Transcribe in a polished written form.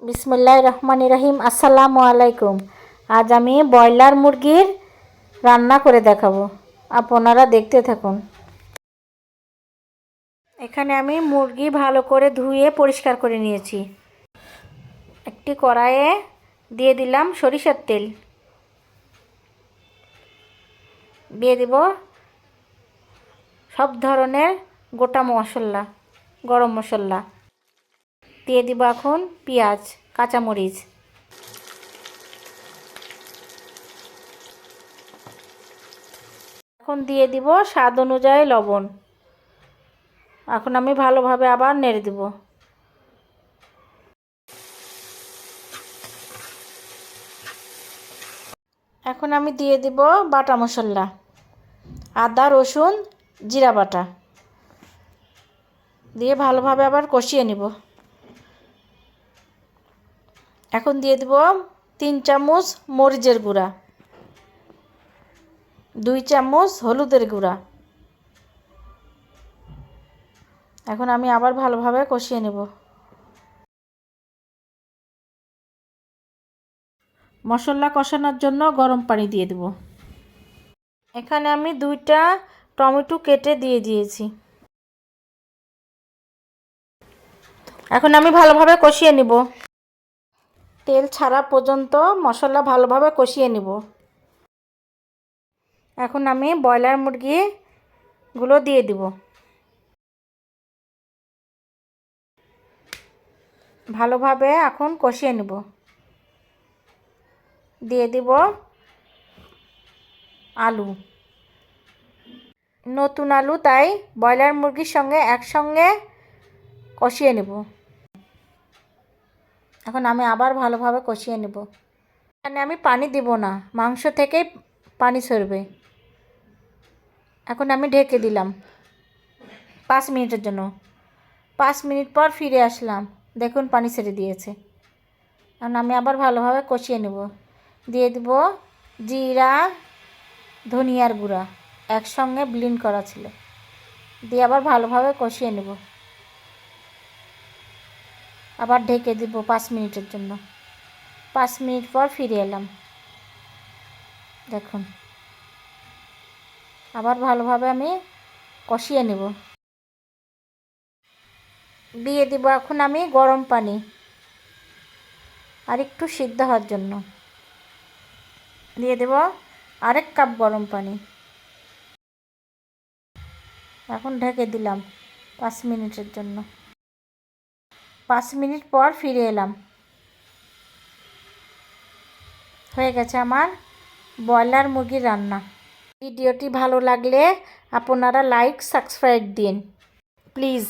বিসমিল্লাহির রহমানির রহিম। আসসালামু আলাইকুম। আজ আমি ব্রয়লার মুরগির রান্না করে দেখাবো, আপনারা দেখতে থাকুন। এখানে আমি মুরগি ভালো করে ধুয়ে পরিষ্কার করে নিয়েছি। একটি কড়াইয়ে দিয়ে দিলাম সরিষার তেল, দিয়ে দেব সব ধরনের গোটা মশলা, গরম মশলা দিয়ে দিব। এখন পেঁয়াজ, কাঁচামরিচ, এখন দিয়ে দিব স্বাদ অনুযায়ী লবণ। এখন আমি ভালোভাবে আবার নেড়ে দেব। এখন আমি দিয়ে দিব বাটা মশলা, আদা রসুন জিরা বাটা দিয়ে ভালোভাবে আবার কষিয়ে নিব। এখন দিয়ে দিব 3 চামচ মরিচের গুঁড়া, 2 চামচ হলুদের গুঁড়া। এখন আমি আবার ভালোভাবে কষিয়ে নেব। মশলা কষানোর জন্য গরম পানি দিয়ে দেব। এখানে আমি 2টা টমেটো কেটে দিয়ে দিয়েছি। এখন আমি ভালোভাবে কষিয়ে নিব। তেল ছাড়া পর্যন্ত মশলা ভালোভাবে কষিয়ে নিব। এখন আমি ব্রয়লার মুরগিগুলো দিয়ে দিব। ভালোভাবে এখন কষিয়ে নেব। দিয়ে দিব আলু, নতুন আলু, তাই ব্রয়লার মুরগির সঙ্গে একসঙ্গে কষিয়ে নেব। এখন আমি আবার ভালোভাবে কষিয়ে নেব। এখানে আমি পানি দিব না, মাংস থেকেই পানি সরবে। এখন আমি ঢেকে দিলাম 5 মিনিটের জন্য। 5 মিনিট পর ফিরে আসলাম, দেখুন পানি ছেড়ে দিয়েছে। এখন আমি আবার ভালোভাবে কষিয়ে নেব। দিয়ে দিব জিরা, ধনিয়ার গুঁড়া একসঙ্গে ব্লেন্ড করা ছিল, দিয়ে আবার ভালোভাবে কষিয়ে নেব। আবার ঢেকে দিব 5 মিনিটের জন্য। 5 মিনিট পর ফিরে এলাম, দেখুন আবার ভালোভাবে আমি কষিয়ে নেব। দিয়ে দিব এখন আমি গরম পানি, আর একটু সিদ্ধ হওয়ার জন্য দিয়ে দেব আরেক কাপ গরম পানি। এখন ঢেকে দিলাম 5 মিনিটের জন্য। 5 মিনিট পর ফিরে এলাম, হয়ে গেছে আমার ব্রয়লার মুরগির রান্না। ভিডিওটি ভালো লাগলে আপনারা লাইক সাবস্ক্রাইব দিন প্লিজ।